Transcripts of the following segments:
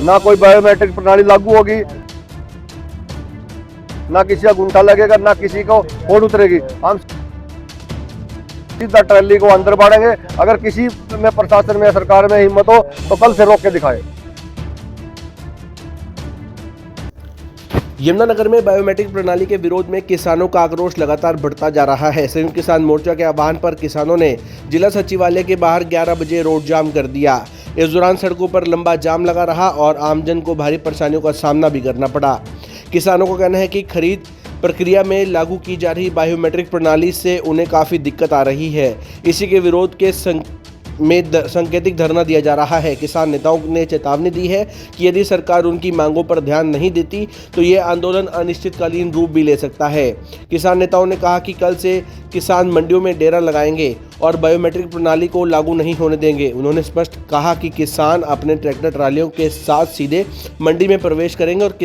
ना कोई बायोमेट्रिक प्रणाली लागू होगी, ना किसी का गुंठा लगेगा, ना किसी को वोट उतरेगी। हम सीधा ट्रैली को अंदर बढ़ेंगे। अगर किसी में प्रशासन में सरकार में हिम्मत हो तो कल से रोक के दिखाए। यमुनानगर में बायोमेट्रिक प्रणाली के विरोध में किसानों का आक्रोश लगातार बढ़ता जा रहा है। संयुक्त किसान मोर्चा के आह्वान पर किसानों ने जिला सचिवालय के बाहर 11 बजे रोड जाम कर दिया। इस दौरान सड़कों पर लंबा जाम लगा रहा और आमजन को भारी परेशानियों का सामना भी करना पड़ा। किसानों का कहना है कि खरीद प्रक्रिया में लागू की जा रही बायोमेट्रिक प्रणाली से उन्हें काफ़ी दिक्कत आ रही है। इसी के विरोध के सांकेतिक धरना दिया जा रहा है। किसान नेताओं ने चेतावनी दी है कि यदि सरकार उनकी मांगों पर ध्यान नहीं देती तो ये आंदोलन अनिश्चितकालीन रूप भी ले सकता है। किसान नेताओं ने कहा कि कल से किसान मंडियों में डेरा लगाएंगे और बायोमेट्रिक प्रणाली को लागू नहीं होने देंगे। उन्होंने स्पष्ट कहा कि किसान अपने ट्रैक्टर ट्रालियों के साथ सीधे मंडी में प्रवेश करेंगे और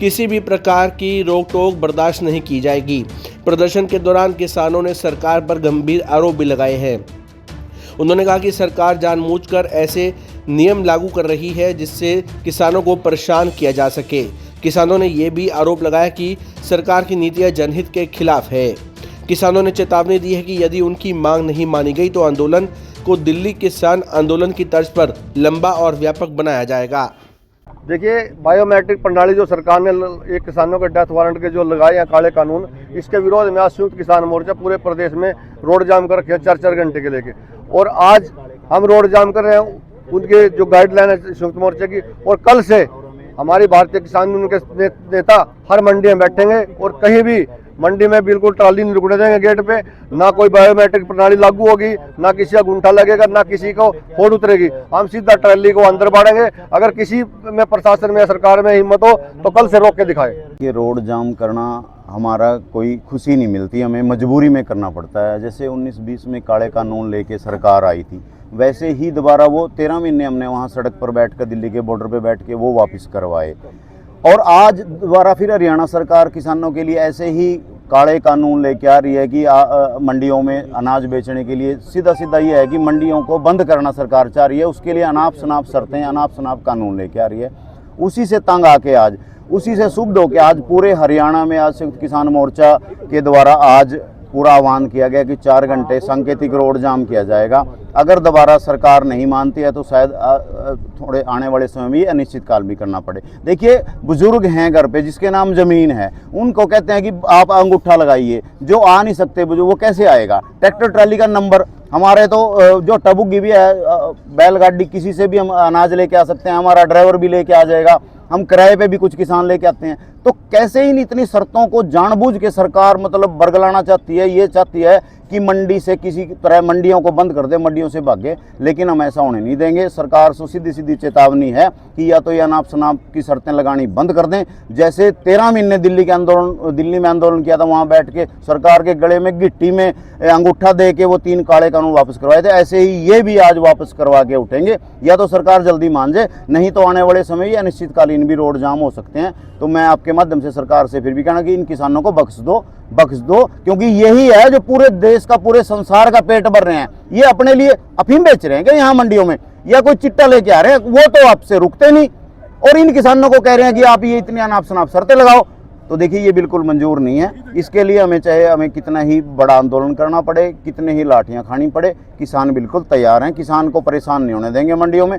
किसी भी प्रकार की रोक टोक बर्दाश्त नहीं की जाएगी। प्रदर्शन के दौरान किसानों ने सरकार पर गंभीर आरोप भी लगाए हैं। उन्होंने कहा कि सरकार जानबूझकर ऐसे नियम लागू कर रही है जिससे किसानों को परेशान किया जा सके। किसानों ने यह भी आरोप लगाया कि सरकार की नीतियां जनहित के खिलाफ है। किसानों ने चेतावनी दी है कि यदि उनकी मांग नहीं मानी गई तो आंदोलन को दिल्ली किसान आंदोलन की तर्ज पर लंबा और व्यापक बनाया जाएगा। देखिए, बायोमेट्रिक प्रणाली जो सरकार ने एक किसानों के डेथ वारंट के जो लगाए हैं काले कानून, इसके विरोध में आज संयुक्त किसान मोर्चा पूरे प्रदेश में रोड जाम कर रखे 4-4 घंटे के लेके। और आज हम रोड जाम कर रहे हैं उनके जो गाइडलाइन है संयुक्त मोर्चे की। और कल से हमारी भारतीय किसान यूनियन के नेता हर मंडी में बैठेंगे और कहीं भी मंडी में बिल्कुल ट्राली नहीं रुकने देंगे गेट पे। ना कोई बायोमेट्रिक प्रणाली लागू होगी, ना किसी का गुंठा लगेगा, ना किसी को वोट उतरेगी। हम सीधा ट्राली को अंदर बढ़ेंगे। अगर किसी में प्रशासन में सरकार में हिम्मत हो तो कल से रोक के दिखाए। ये रोड जाम करना हमारा कोई खुशी नहीं मिलती, हमें मजबूरी में करना पड़ता है। जैसे 19-20 में काले कानून लेके सरकार आई थी, वैसे ही दोबारा वो 13 महीने हमने वहाँ सड़क पर बैठ कर दिल्ली के बॉर्डर पे बैठ के वो वापस करवाए। और आज दोबारा फिर हरियाणा सरकार किसानों के लिए ऐसे ही काले कानून लेके आ रही है कि मंडियों में अनाज बेचने के लिए सीधा ये है कि मंडियों को बंद करना सरकार चाह रही है। उसके लिए अनाप शनाप शर्तें, अनाप शनाप कानून लेके आ रही है। उसी से तंग आके आज, उसी से क्षुब्ध होकर आज पूरे हरियाणा में आज संयुक्त किसान मोर्चा के द्वारा आज पूरा आह्वान किया गया कि 4 घंटे सांकेतिक रोड जाम किया जाएगा। अगर दोबारा सरकार नहीं मानती है तो शायद थोड़े आने वाले समय में ये अनिश्चितकाल भी करना पड़े। देखिए, बुजुर्ग हैं घर पे जिसके नाम ज़मीन है, उनको कहते हैं कि आप अंगूठा लगाइए। जो आ नहीं सकते बुजुर्ग, वो कैसे आएगा? ट्रैक्टर ट्राली का नंबर हमारे तो जो टबुगी भी है, बैलगाड़ी, किसी से भी हम अनाज लेके आ सकते हैं। हमारा ड्राइवर भी लेके आ जाएगा। हम किराए पे भी कुछ किसान लेके आते हैं। तो कैसे इन इतनी शर्तों को जानबूझ के सरकार मतलब बरगलाना चाहती है? ये चाहती है कि मंडी से किसी तरह मंडियों को बंद कर दे, मंडियों से भागे। लेकिन हम ऐसा होने नहीं देंगे। सरकार से सीधी चेतावनी है कि या तो ये अनाप शनाप की शर्तें लगानी बंद कर दें। जैसे 13 महीने दिल्ली में आंदोलन किया था, वहाँ बैठ के सरकार के गले में गिट्टी में अंगूठा दे के वो 3 काले कानून वापस करवाए थे, ऐसे ही ये भी आज वापस करवा के उठेंगे। या तो सरकार जल्दी मान जाए, नहीं तो आने वाले समय ये अनिश्चितकालीन भी रोड जाम हो सकते हैं। तो मैं आपके माध्यम से सरकार से फिर भी कहना कि इन किसानों को बख्श दो, क्योंकि यही है जो पूरे देश का, पूरे संसार का पेट भर रहे हैं। ये अपने लिए अफीम बेच रहे हैं क्या यहाँ मंडियों में, या कोई चिट्टा लेके आ रहे हैं? वो तो आपसे रुकते नहीं और इन किसानों को कह रहे हैं कि आप ये इतनी अनाप शनाप शर्तें लगाओ। तो देखिए, ये बिल्कुल मंजूर नहीं है। इसके लिए हमें कितना ही बड़ा आंदोलन करना पड़े, कितने ही लाठियां खानी पड़े, किसान बिल्कुल तैयार हैं। किसान को परेशान नहीं होने देंगे मंडियों में।